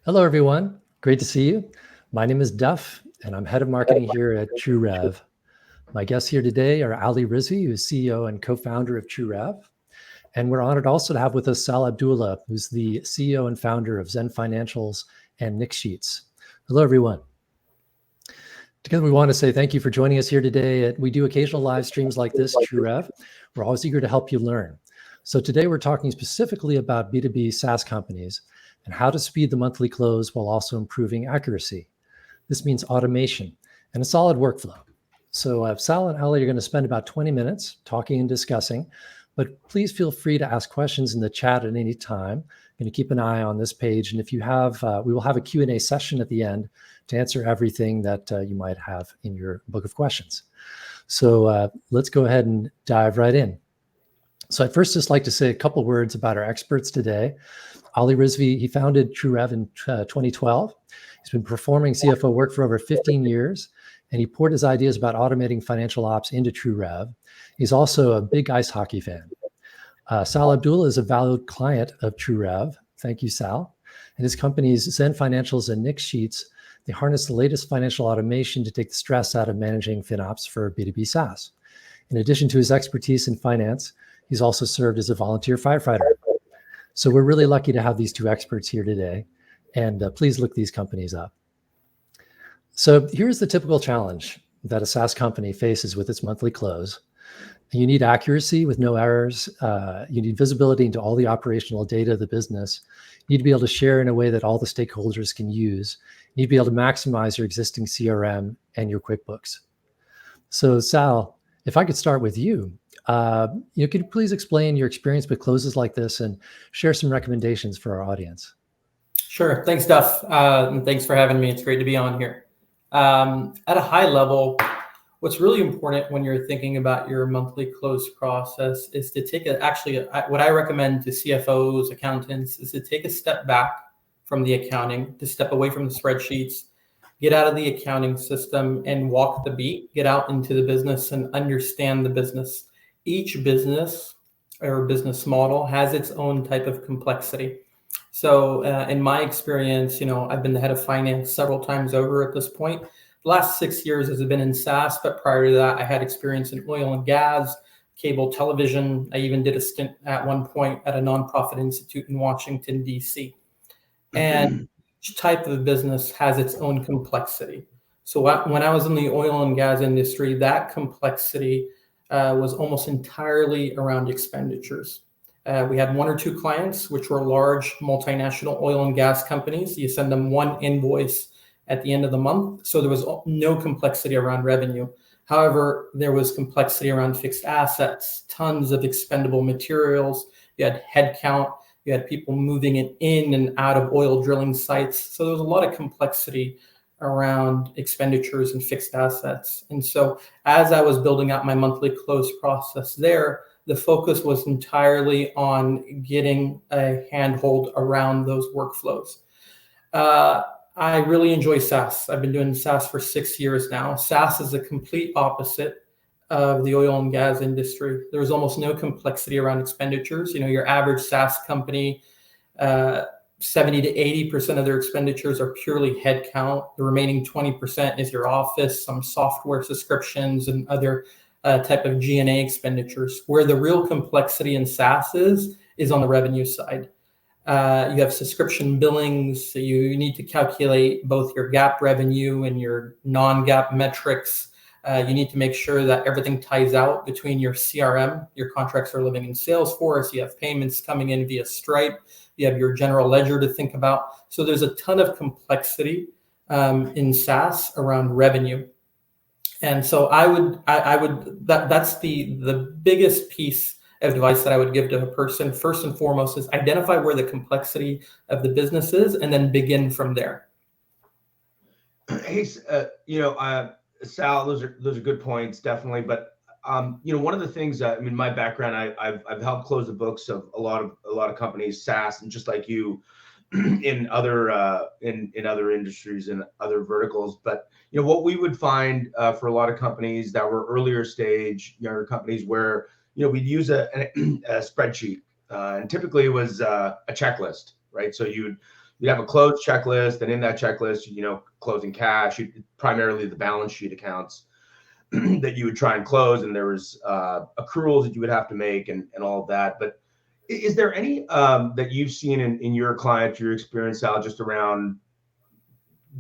Hello, everyone. Great to see you. My name is Duff, and I'm head of marketing here at TrueRev. My guests here today are Ali Rizvi, who's CEO and co-founder of TrueRev. And we're honored also to have with us Sal Abdulla, who's the CEO and founder of ZenFinancials and NixSheets. Hello, everyone. Together, we want to say thank you for joining us here today. We do occasional live streams like this, TrueRev. We're always eager to help you learn. So today we're talking specifically about B2B SaaS companies and how to speed the monthly close while also improving accuracy. This means automation and a solid workflow. So Sal and Ali are going to spend about 20 minutes talking and discussing, but please feel free to ask questions in the chat at any time. I'm going to keep an eye on this page. And if you have, we will have a Q&A session at the end to answer everything that you might have in your book of questions. So let's go ahead and dive right in. So I'd first just like to say a couple words about our experts today. Ali Rizvi, he founded TrueRev in 2012. He's been performing CFO work for over 15 years, and he poured his ideas about automating financial ops into TrueRev. He's also a big ice hockey fan. Sal Abdulla is a valued client of TrueRev. Thank you, Sal. And his companies, ZenFinancials and NixSheets, they harness the latest financial automation to take the stress out of managing FinOps for B2B SaaS. In addition to his expertise in finance, he's also served as a volunteer firefighter. So we're really lucky to have these two experts here today, and please look these companies up. So here's the typical challenge that a SaaS company faces with its monthly close. You need accuracy with no errors. You need visibility into all the operational data of the business. You need to be able to share in a way that all the stakeholders can use. You need to be able to maximize your existing CRM and your QuickBooks. So Sal, if I could start with you, could you please explain your experience with closes like this and share some recommendations for our audience? Sure. Thanks, Duff. And thanks for having me. It's great to be on here. At a high level, what's really important when you're thinking about your monthly close process is to take what I recommend to CFOs, accountants, is to take a step back from the accounting, to step away from the spreadsheets, get out of the accounting system and walk the beat, get out into the business and understand the business. Each business or business model has its own type of complexity. So in my experience, I've been the head of finance several times over at this point. The last 6 years has been in SaaS, but prior to that, I had experience in oil and gas, cable television. I even did a stint at one point at a nonprofit institute in Washington, D.C. And each type of business has its own complexity. So when I was in the oil and gas industry, that complexity was almost entirely around expenditures. We had one or two clients, which were large multinational oil and gas companies. You send them one invoice at the end of the month. So there was no complexity around revenue. However, there was complexity around fixed assets, tons of expendable materials. You had headcount. You had people moving it in and out of oil drilling sites. So there was a lot of complexity around expenditures and fixed assets. And so as I was building out my monthly close process there, the focus was entirely on getting a handhold around those workflows. I really enjoy SaaS. I've been doing SaaS for 6 years now. SaaS is the complete opposite of the oil and gas industry. There's almost no complexity around expenditures. Your average SaaS company, 70 to 80% of their expenditures are purely headcount. The remaining 20% is your office, some software subscriptions, and other type of G&A expenditures. Where the real complexity in SaaS is on the revenue side. You have subscription billings. So you need to calculate both your GAAP revenue and your non-GAAP metrics. You need to make sure that everything ties out between your CRM. Your contracts are living in Salesforce. You have payments coming in via Stripe. You have your general ledger to think about. So there's a ton of complexity in SaaS around revenue. And so that's the biggest piece of advice that I would give to a person. First and foremost is identify where the complexity of the business is and then begin from there. Hey, Sal, those are good points, definitely. But one of the things, my background, I've helped close the books of a lot of companies, SaaS, and just like you, in other industries and other verticals. But what we would find for a lot of companies that were earlier stage, younger companies, where we'd use a spreadsheet, and typically it was a checklist, right? So you'd you'd have a close checklist, and in that checklist, closing cash, primarily the balance sheet accounts that you would try and close, and there was accruals that you would have to make and all of that. But is there any that you've seen in your client, your experience, Sal, just around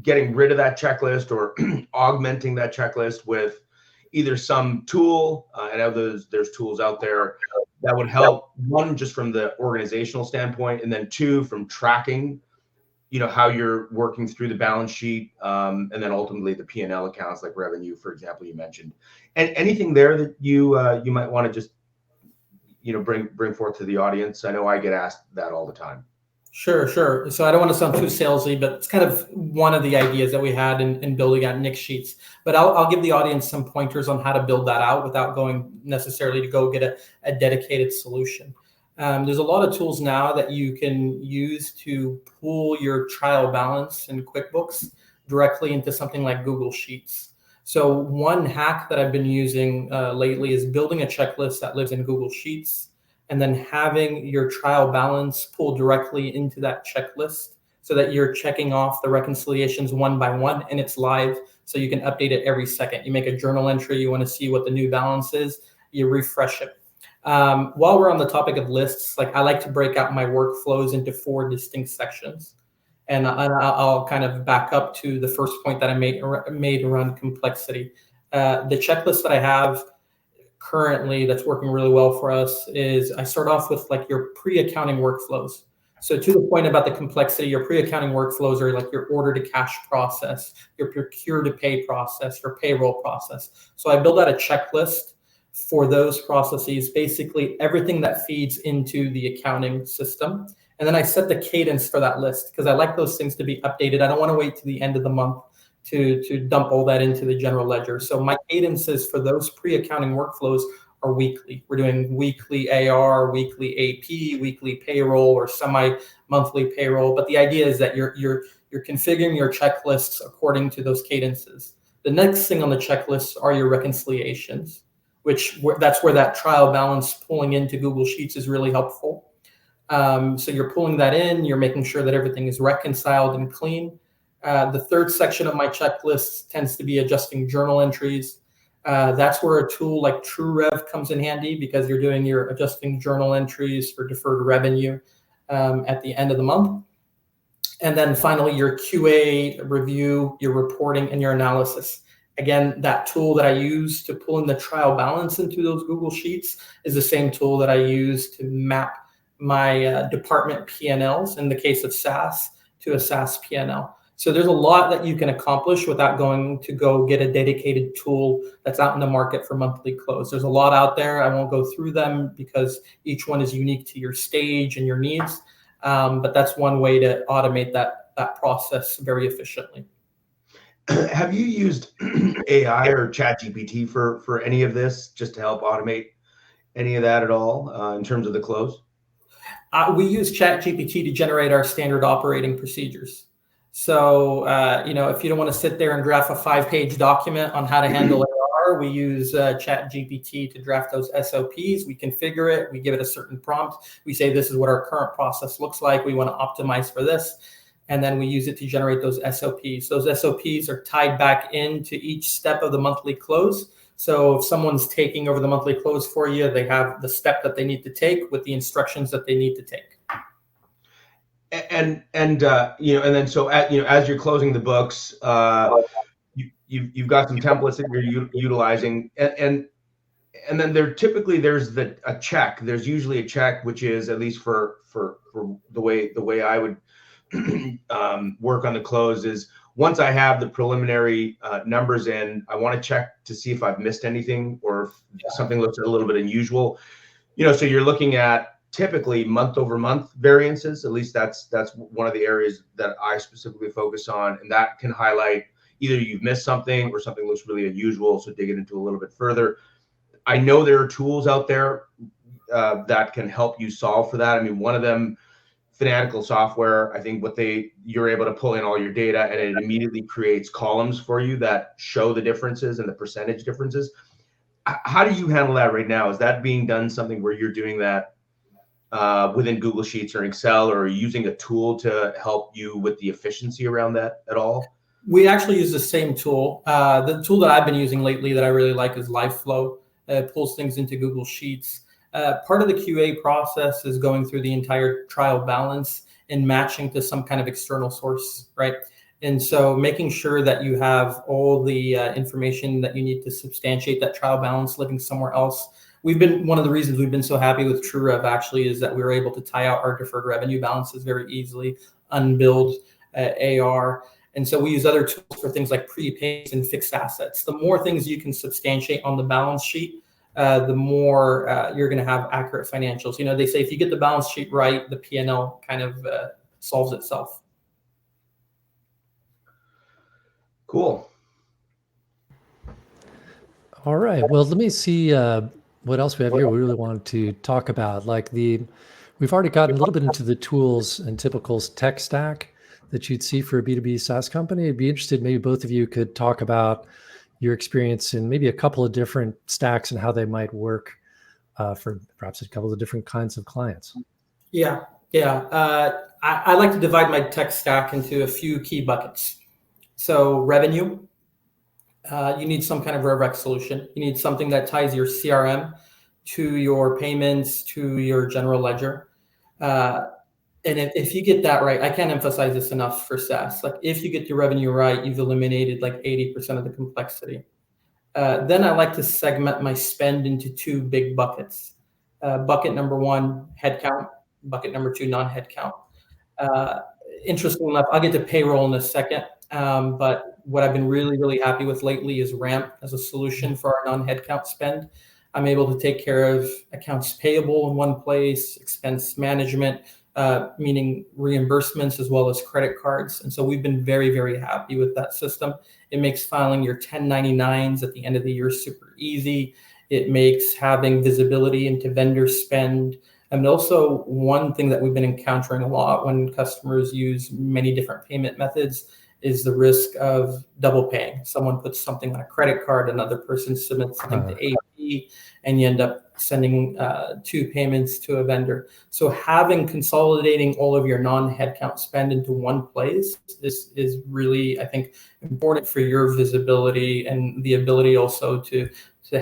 getting rid of that checklist or augmenting that checklist with either some tool? I know there's tools out there that would help, one, just from the organizational standpoint, and then two, from tracking, how you're working through the balance sheet, and then ultimately the P&L accounts, like revenue, for example, you mentioned. And anything there that you might want to just bring forth to the audience? I know I get asked that all the time. Sure. So I don't want to sound too salesy, but it's kind of one of the ideas that we had in building out NixSheets. But I'll give the audience some pointers on how to build that out without going necessarily to go get a dedicated solution. There's a lot of tools now that you can use to pull your trial balance in QuickBooks directly into something like Google Sheets. So one hack that I've been using lately is building a checklist that lives in Google Sheets, and then having your trial balance pull directly into that checklist so that you're checking off the reconciliations one by one, and it's live, so you can update it every second. You make a journal entry, you want to see what the new balance is, you refresh it. While we're on the topic of lists, I like to break out my workflows into 4 distinct sections. And I'll kind of back up to the first point that I made around complexity. The checklist that I have currently that's working really well for us is I start off with your pre-accounting workflows. So to the point about the complexity, your pre-accounting workflows are like your order to cash process, your procure to pay process, your payroll process. So I build out a checklist for those processes, basically everything that feeds into the accounting system. And then I set the cadence for that list because I like those things to be updated. I don't want to wait to the end of the month to dump all that into the general ledger. So my cadences for those pre-accounting workflows are weekly. We're doing weekly AR, weekly AP, weekly payroll, or semi-monthly payroll. But the idea is that you're configuring your checklists according to those cadences. The next thing on the checklist are your reconciliations, that's where that trial balance pulling into Google Sheets is really helpful. So you're pulling that in, you're making sure that everything is reconciled and clean. The third section of my checklist tends to be adjusting journal entries. That's where a tool like TrueRev comes in handy because you're doing your adjusting journal entries for deferred revenue at the end of the month. And then finally, your QA review, your reporting, and your analysis. Again, that tool that I use to pull in the trial balance into those Google Sheets is the same tool that I use to map my department P&Ls, in the case of SaaS, to a SaaS P&L. So there's a lot that you can accomplish without going to go get a dedicated tool that's out in the market for monthly close. There's a lot out there. I won't go through them because each one is unique to your stage and your needs. But that's one way to automate that process very efficiently. Have you used AI or ChatGPT for any of this, just to help automate any of that at all in terms of the close? We use ChatGPT to generate our standard operating procedures. So, if you don't want to sit there and draft a 5-page document on how to handle AR, we use ChatGPT to draft those SOPs. We configure it. We give it a certain prompt. We say, this is what our current process looks like. We want to optimize for this. And then we use it to generate those SOPs. Those SOPs are tied back into each step of the monthly close. So if someone's taking over the monthly close for you, they have the step that they need to take with the instructions that they need to take. And then so as you're closing the books, you've got some templates that you're utilizing, and then there's a check. There's usually a check, which is, at least for the way I would work on the close, is once I have the preliminary numbers in, I want to check to see if I've missed anything or if something looks a little bit unusual. So you're looking at typically month over month variances. At least that's one of the areas that I specifically focus on, and that can highlight either you've missed something or something looks really unusual. So dig it into a little bit further. I know there are tools out there that can help you solve for that. I mean, one of them, Fanatical Software, I think you're able to pull in all your data and it immediately creates columns for you that show the differences and the percentage differences. How do you handle that right now? Is that being done something where you're doing that within Google Sheets or Excel, or using a tool to help you with the efficiency around that at all? We actually use the same tool. The tool that I've been using lately that I really like is LiveFlow. It pulls things into Google Sheets. Part of the QA process is going through the entire trial balance and matching to some kind of external source, right? And so making sure that you have all the information that you need to substantiate that trial balance living somewhere else. One of the reasons we've been so happy with TrueRev actually is that we were able to tie out our deferred revenue balances very easily, unbilled AR. And so we use other tools for things like prepays and fixed assets. The more things you can substantiate on the balance sheet, the more you're going to have accurate financials. You know, they say if you get the balance sheet right, the P&L kind of solves itself. Cool. All right. Well, let me see what else we have here. We really wanted to talk about, we've already gotten a little bit into the tools and typical tech stack that you'd see for a B2B SaaS company. I'd be interested, maybe both of you could talk about your experience in maybe a couple of different stacks and how they might work for perhaps a couple of different kinds of clients. Yeah. I like to divide my tech stack into a few key buckets. So revenue, you need some kind of rev rec solution. You need something that ties your CRM to your payments, to your general ledger. And if you get that right, I can't emphasize this enough for SaaS. Like if you get your revenue right, you've eliminated like 80% of the complexity. Then I like to segment my spend into two big buckets. Bucket number one, headcount. Bucket number two, non-headcount. Interesting enough, I'll get to payroll in a second. But what I've been really, really happy with lately is Ramp as a solution for our non-headcount spend. I'm able to take care of accounts payable in one place, expense management, meaning reimbursements as well as credit cards. And so we've been very, very happy with that system. It makes filing your 1099s at the end of the year super easy. It makes having visibility into vendor spend. And also one thing that we've been encountering a lot when customers use many different payment methods is the risk of double paying. Someone puts something on a credit card, another person submits something to AP, and you end up sending two payments to a vendor. So consolidating all of your non-headcount spend into one place is really, I think, important for your visibility and the ability also to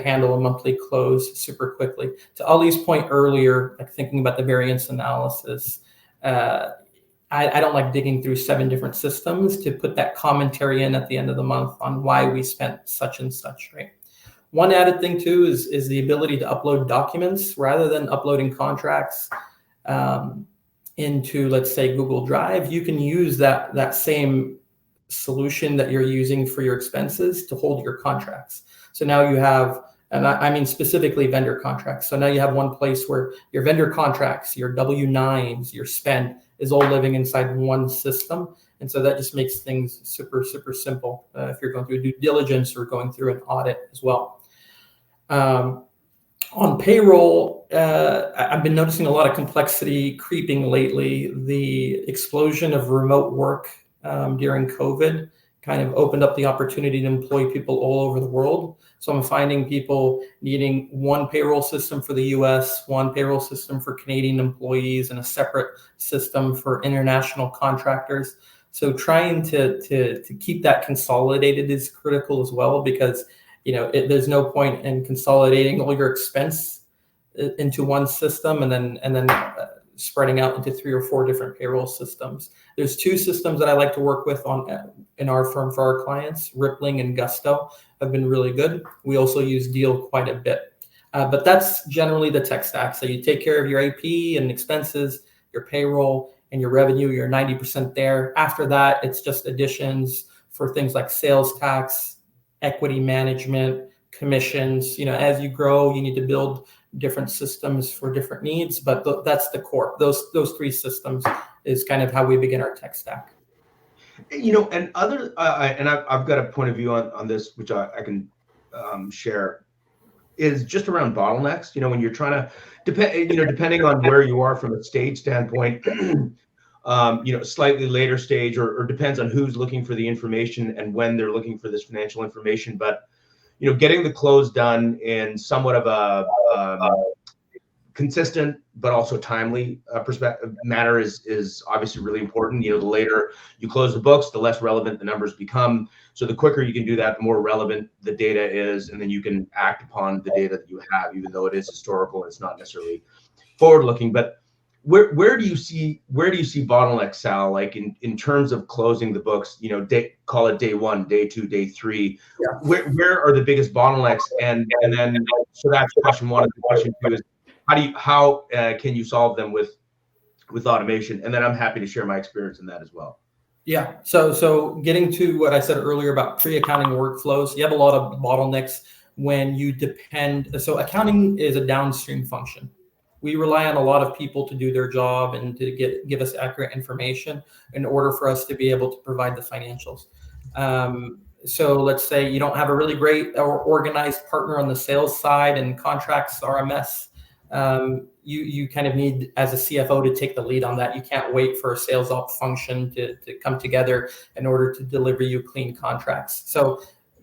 handle a monthly close super quickly. To Ali's point earlier, like thinking about the variance analysis, I don't like digging through 7 different systems to put that commentary in at the end of the month on why we spent such and such, right? One added thing too is the ability to upload documents rather than uploading contracts into, let's say, Google Drive. You can use that same solution that you're using for your expenses to hold your contracts. So now you have, and I mean specifically vendor contracts. So now you have one place where your vendor contracts, your W-9s, your spend is all living inside one system. And so that just makes things super, super simple if you're going through due diligence or going through an audit as well. On payroll, I've been noticing a lot of complexity creeping lately. The explosion of remote work during COVID kind of opened up the opportunity to employ people all over the world. So I'm finding people needing one payroll system for the US, one payroll system for Canadian employees, and a separate system for international contractors. So trying to keep that consolidated is critical as well, because there's no point in consolidating all your expense into one system and then spreading out into 3 or 4 different payroll systems. There's 2 systems that I like to work with in our firm for our clients. Rippling and Gusto have been really good. We also use Deal quite a bit. But that's generally the tech stack. So you take care of your AP and expenses, your payroll, and your revenue. You're 90% there. After that, it's just additions for things like sales tax, equity management, commissions. As you grow, you need to build different systems for different needs, but that's the core. Those 3 systems is kind of how we begin our tech stack. And I've got a point of view on this, which I can share, is just around bottlenecks. When you're trying to depending on where you are from a stage standpoint, slightly later stage, or depends on who's looking for the information and when they're looking for this financial information. But getting the close done in somewhat of a consistent but also timely perspective manner is obviously really important. The later you close the books, the less relevant the numbers become. So the quicker you can do that, the more relevant the data is, and then you can act upon the data that you have, even though it is historical and it's not necessarily forward looking. But where do you see bottlenecks, Sal, like in terms of closing the books, call it day 1, day 2, day 3? Yeah. Where are the biggest bottlenecks? And then, so that's question 1. And question 2 is how can you solve them with automation? And then I'm happy to share my experience in that as well. Yeah. So getting to what I said earlier about pre-accounting workflows, you have a lot of bottlenecks when you depend. So accounting is a downstream function. We rely on a lot of people to do their job and to give us accurate information in order for us to be able to provide the financials. So let's say you don't have a really great or organized partner on the sales side and contracts are a mess. You kind of need, as a CFO, to take the lead on that. You can't wait for a sales op function to come together in order to deliver you clean contracts.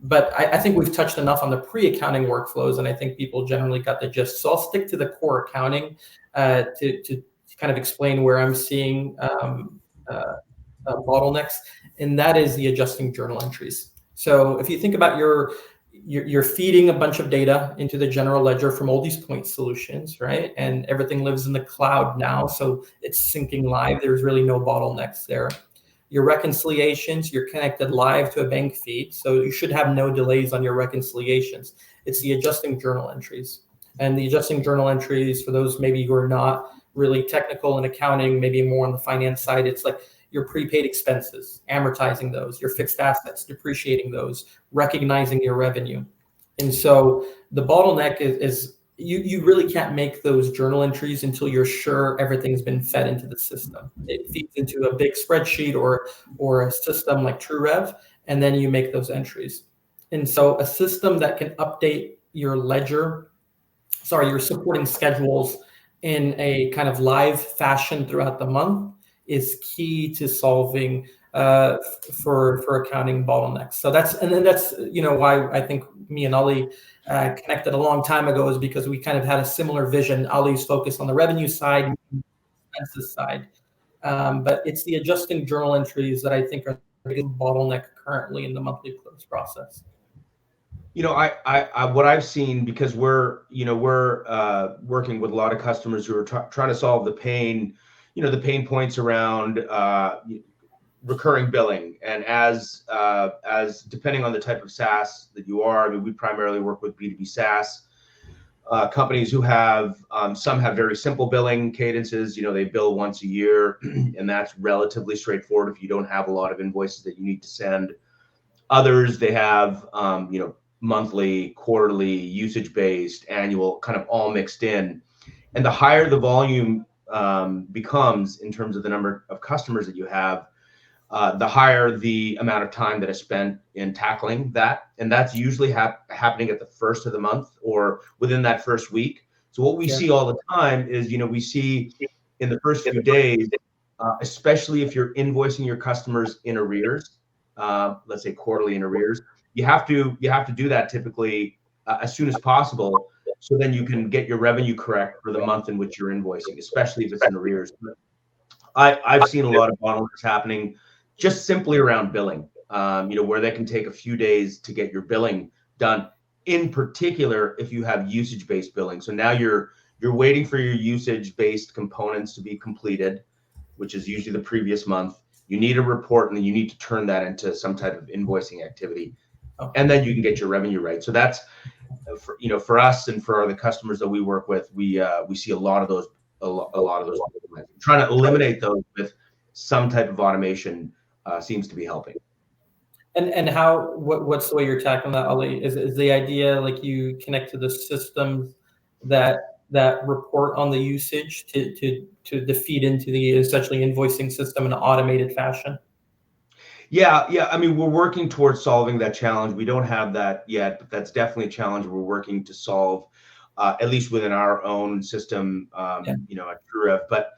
But I think we've touched enough on the pre-accounting workflows, and I think people generally got the gist. So I'll stick to the core accounting to kind of explain where I'm seeing bottlenecks, and that is the adjusting journal entries. So if you think about you're feeding a bunch of data into the general ledger from all these point solutions, right? And everything lives in the cloud now, so it's syncing live. There's really no bottlenecks there. Your reconciliations, you're connected live to a bank feed, so you should have no delays on your reconciliations. It's the adjusting journal entries. And the adjusting journal entries, for those maybe who are not really technical in accounting, maybe more on the finance side, it's like your prepaid expenses, amortizing those, your fixed assets, depreciating those, recognizing your revenue. And so the bottleneck is you really can't make those journal entries until you're sure everything's been fed into the system. It feeds into a big spreadsheet or a system like TrueRev, and then you make those entries. And so a system that can update your ledger, your supporting schedules in a kind of live fashion throughout the month is key to solving for accounting bottlenecks. So that's why I think me and Ali connected a long time ago, is because we kind of had a similar vision. Ali's focused on the revenue side, expenses side, but it's the adjusting journal entries that I think are the biggest bottleneck currently in the monthly close process. I what I've seen, because we're working with a lot of customers who are trying to solve the pain points around recurring billing, and as depending on the type of SaaS that you are, I mean, we primarily work with B2B SaaS companies who have some have very simple billing cadences. They bill once a year, and that's relatively straightforward if you don't have a lot of invoices that you need to send. Others, they have monthly, quarterly, usage-based, annual, kind of all mixed in. And the higher the volume becomes in terms of the number of customers that you have, the higher the amount of time that is spent in tackling that. And that's usually happening at the first of the month or within that first week. So what we see all the time is, we see in the first few days, especially if you're invoicing your customers in arrears, let's say quarterly in arrears, you have to do that typically as soon as possible, so then you can get your revenue correct for the month in which you're invoicing, especially if it's in arrears. I've seen a lot of bottlenecks happening just simply around billing, where they can take a few days to get your billing done. In particular, if you have usage-based billing. So now you're waiting for your usage-based components to be completed, which is usually the previous month. You need a report, and then you need to turn that into some type of invoicing activity, and then you can get your revenue right. So that's for us and for the customers that we work with, we see a lot of those. Trying to eliminate those with some type of automation seems to be helping. And what's the way you're tackling that, Ali? Is the idea like you connect to the systems that report on the usage to feed into the essentially invoicing system in an automated fashion? Yeah. I mean, we're working towards solving that challenge. We don't have that yet, but that's definitely a challenge we're working to solve, at least within our own system, at TrueRev. But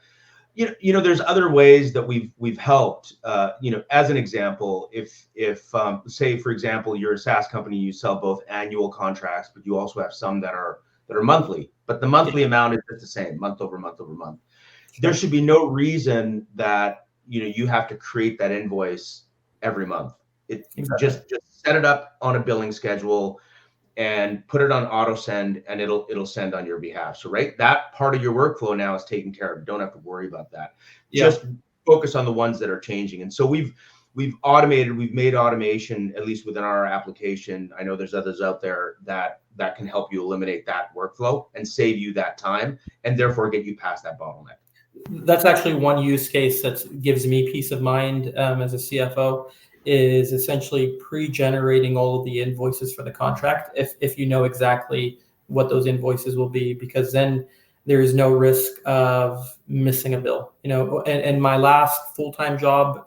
there's other ways that we've helped. As an example, if say, for example, you're a SaaS company, you sell both annual contracts, but you also have some that are that are monthly, but the monthly amount is just the same month over month over month. There should be no reason that you have to create that invoice every month. Just set it up on a billing schedule and put it on auto send, and it'll send on your behalf. So that part of your workflow now is taken care of. You don't have to worry about that. Just focus on the ones that are changing. And so we've made automation, at least within our application. I know there's others out there that can help you eliminate that workflow and save you that time, and therefore get you past that bottleneck. That's actually one use case that gives me peace of mind as a CFO, is essentially pre-generating all of the invoices for the contract if you know exactly what those invoices will be, because then there is no risk of missing a bill. And my last full-time job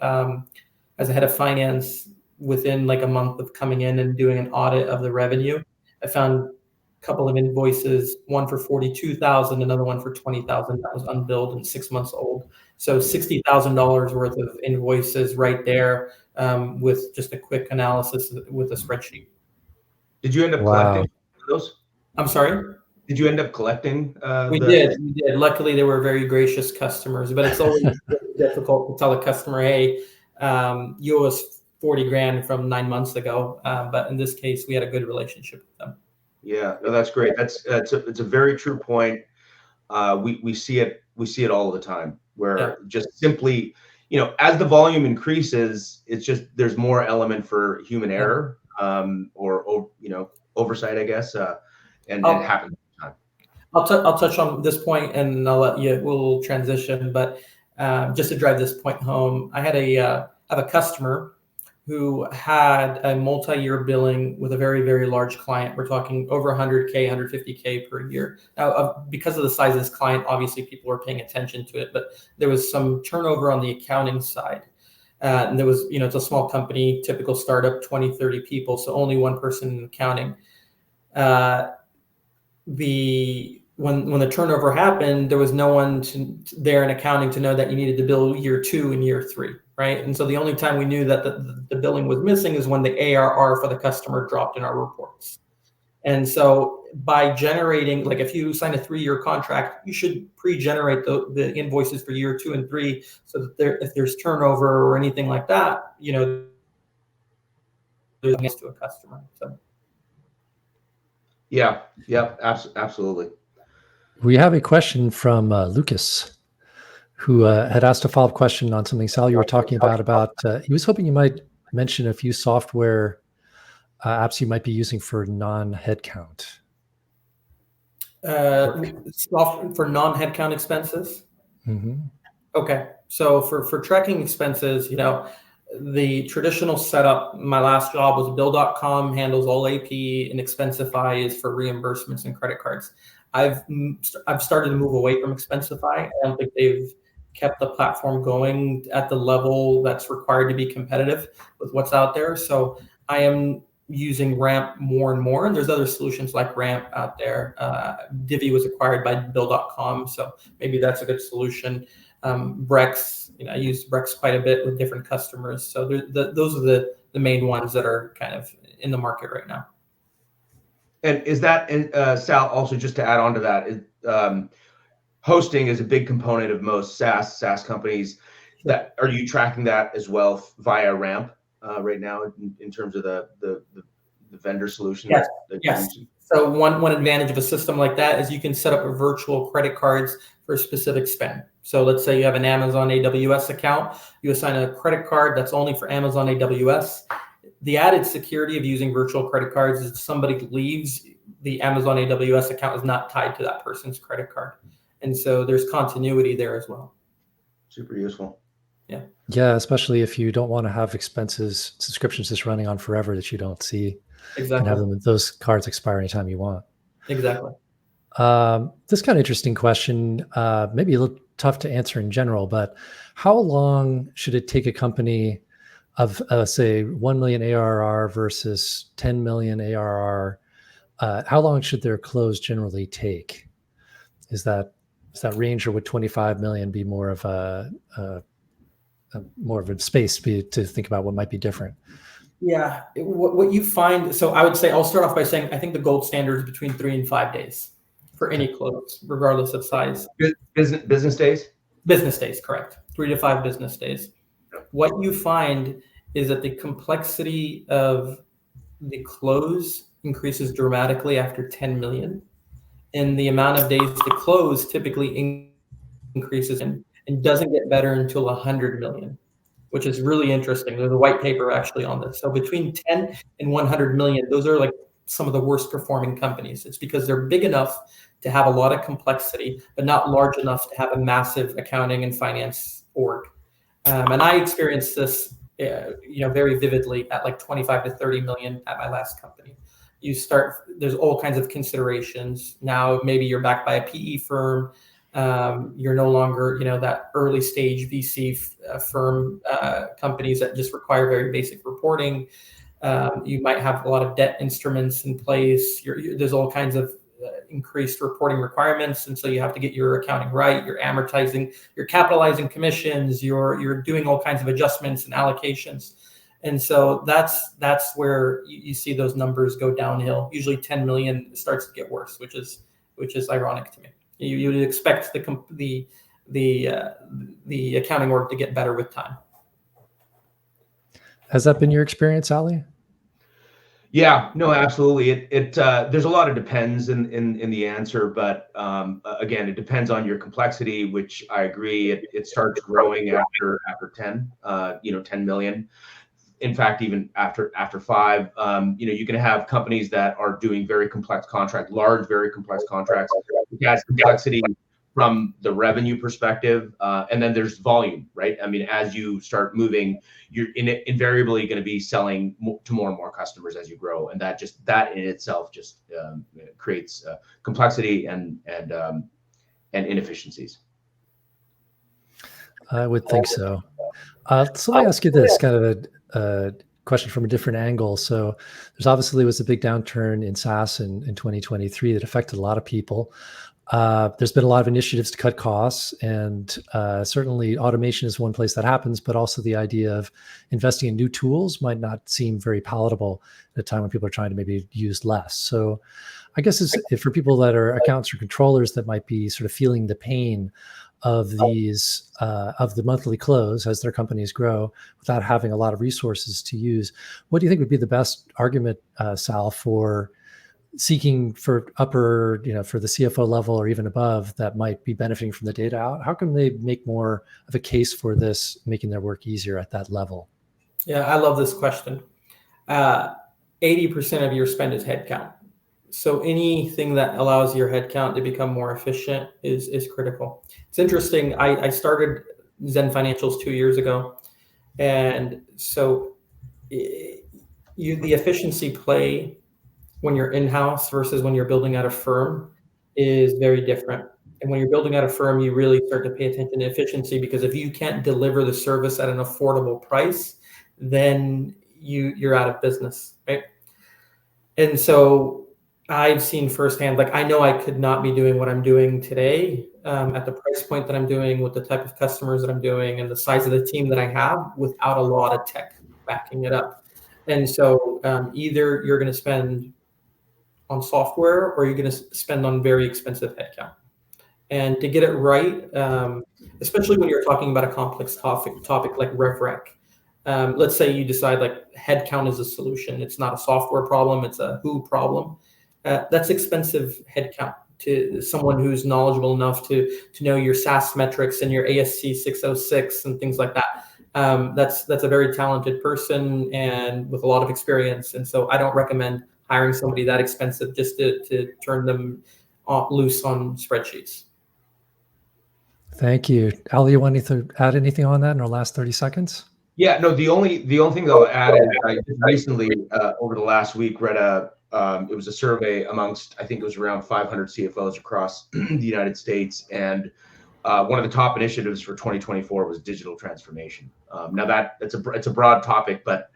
as a head of finance, within like a month of coming in and doing an audit of the revenue, I found a couple of invoices, one for $42,000, another one for $20,000 that was unbilled and 6 months old. So $60,000 worth of invoices right there, with just a quick analysis with a spreadsheet. Did you end up collecting those? I'm sorry? Did you end up collecting? We did. Luckily, they were very gracious customers, but it's always difficult to tell a customer, hey, you owe us 40 grand from 9 months ago. But in this case, we had a good relationship with them. Yeah, no, that's great. It's a very true point. We see it all the time, where just simply, as the volume increases, it's just there's more element for human error, or oversight, I guess, and it happens all the time. I'll touch on this point, and we'll transition. But just to drive this point home, I have a customer who had a multi-year billing with a very, very large client. We're talking over 100K, 150K per year. Now, because of the size of this client, obviously people were paying attention to it, but there was some turnover on the accounting side. And there was, it's a small company, typical startup, 20, 30 people, so only one person in accounting. When the turnover happened, there was no one there in accounting to know that you needed to bill year 2 and year 3, right? And so the only time we knew that the billing was missing is when the ARR for the customer dropped in our reports. And so by generating, like if you sign a 3-year contract, you should pre-generate the invoices for year 2 and 3, so that if there's turnover or anything like that, there's to a customer. So. Yeah, absolutely. We have a question from Lucas, who had asked a follow-up question on something, Sal, you were talking about he was hoping you might mention a few software apps you might be using for non-headcount. For non-headcount expenses? Mm-hmm. Okay. So for tracking expenses, the traditional setup, my last job was bill.com, handles all AP, and Expensify is for reimbursements and credit cards. I've started to move away from Expensify. I don't think they've kept the platform going at the level that's required to be competitive with what's out there. So I am using Ramp more and more, and there's other solutions like Ramp out there. Divvy was acquired by bill.com, so maybe that's a good solution. Brex, I use Brex quite a bit with different customers. So those are the main ones that are kind of in the market right now. And is that, Sal, also just to add on to that, hosting is a big component of most SaaS companies. Are you tracking that as well via Ramp right now in terms of the vendor solution? Yes. So one advantage of a system like that is you can set up a virtual credit cards for a specific spend. So let's say you have an Amazon AWS account, you assign a credit card that's only for Amazon AWS. The added security of using virtual credit cards is if somebody leaves, the Amazon AWS account is not tied to that person's credit card. And so there's continuity there as well. Super useful. Yeah, especially if you don't want to have subscriptions just running on forever that you don't see. Exactly. You can have those cards expire anytime you want. Exactly. This kind of interesting question, maybe a little tough to answer in general, but how long should it take a company of say 1 million ARR versus 10 million ARR? How long should their close generally take? Is that range, or would 25 million be more of a space to think about what might be different? Yeah, what you find, so I would say, I'll start off by saying, I think the gold standard is between 3 and 5 days. for any close, regardless of size. Business days? Business days, correct. 3 to 5 business days. What you find is that the complexity of the close increases dramatically after 10 million. And the amount of days to close typically increases and doesn't get better until 100 million, which is really interesting. There's a white paper actually on this. So between 10 and 100 million, those are like some of the worst performing companies. It's because they're big enough to have a lot of complexity, but not large enough to have a massive accounting and finance org. And I experienced this, very vividly at like 25 to 30 million at my last company. There's all kinds of considerations. Now, maybe you're backed by a PE firm. You're no longer, that early stage VC firm companies that just require very basic reporting. You might have a lot of debt instruments in place. There's all kinds of increased reporting requirements, and so you have to get your accounting right. You're amortizing, you're capitalizing commissions. You're doing all kinds of adjustments and allocations, and so that's where you see those numbers go downhill. Usually, 10 million starts to get worse, which is ironic to me. You would expect the accounting org to get better with time. Has that been your experience, Ali? Yeah, no, absolutely. There's a lot of depends in the answer, but again, it depends on your complexity, which I agree. It starts growing after 10, 10 million. In fact, even after 5, you can have companies that are doing very complex contracts, very complex contracts. It has complexity from the revenue perspective, and then there's volume, right? I mean, as you start moving, you're invariably going to be selling to more and more customers as you grow, and that in itself just creates complexity and inefficiencies. I would think so. So let me ask you this kind of a question from a different angle. So there was a big downturn in SaaS in 2023 that affected a lot of people. There's been a lot of initiatives to cut costs, and certainly automation is one place that happens, but also the idea of investing in new tools might not seem very palatable at a time when people are trying to maybe use less. So I guess if for people that are accountants or controllers that might be sort of feeling the pain of these of the monthly close as their companies grow without having a lot of resources to use, what do you think would be the best argument, Sal, for seeking for upper, for the CFO level or even above that might be benefiting from the data out? How can they make more of a case for this, making their work easier at that level? Yeah, I love this question. 80% of your spend is headcount. So anything that allows your headcount to become more efficient is critical. It's interesting. I started ZenFinancials 2 years ago. And so the efficiency play when you're in-house versus when you're building out a firm is very different. And when you're building out a firm, you really start to pay attention to efficiency, because if you can't deliver the service at an affordable price, then you're out of business, right? And so I've seen firsthand, like I know I could not be doing what I'm doing today at the price point that I'm doing, with the type of customers that I'm doing, and the size of the team that I have, without a lot of tech backing it up. And so either you're going to spend on software or you're going to spend on very expensive headcount. And to get it right, especially when you're talking about a complex topic like RevRec, let's say you decide like headcount is a solution. It's not a software problem, it's a who problem. That's expensive headcount to someone who's knowledgeable enough to know your SaaS metrics and your ASC 606 and things like that. That's a very talented person and with a lot of experience. And so I don't recommend hiring somebody that expensive just to turn them loose on spreadsheets. Thank you. Ali, you want to add anything on that in our last 30 seconds? Yeah, no, the only thing I'll add is I recently, over the last week, read it was a survey amongst, I think it was around 500 CFOs across the United States. And one of the top initiatives for 2024 was digital transformation. Now it's a broad topic, but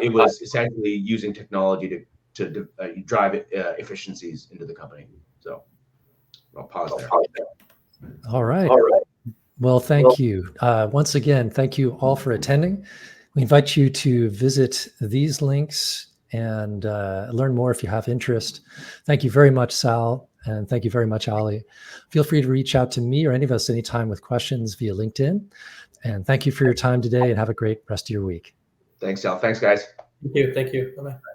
it was essentially using technology to drive efficiencies into the company. So I'll pause there. All right. Well, thank you. Once again, thank you all for attending. We invite you to visit these links and learn more if you have interest. Thank you very much, Sal And thank you very much, Ali. Feel free to reach out to me or any of us anytime with questions via LinkedIn. And thank you for your time today and have a great rest of your week. Thanks, Sal. Thanks, guys. Thank you. Thank you. Bye-bye.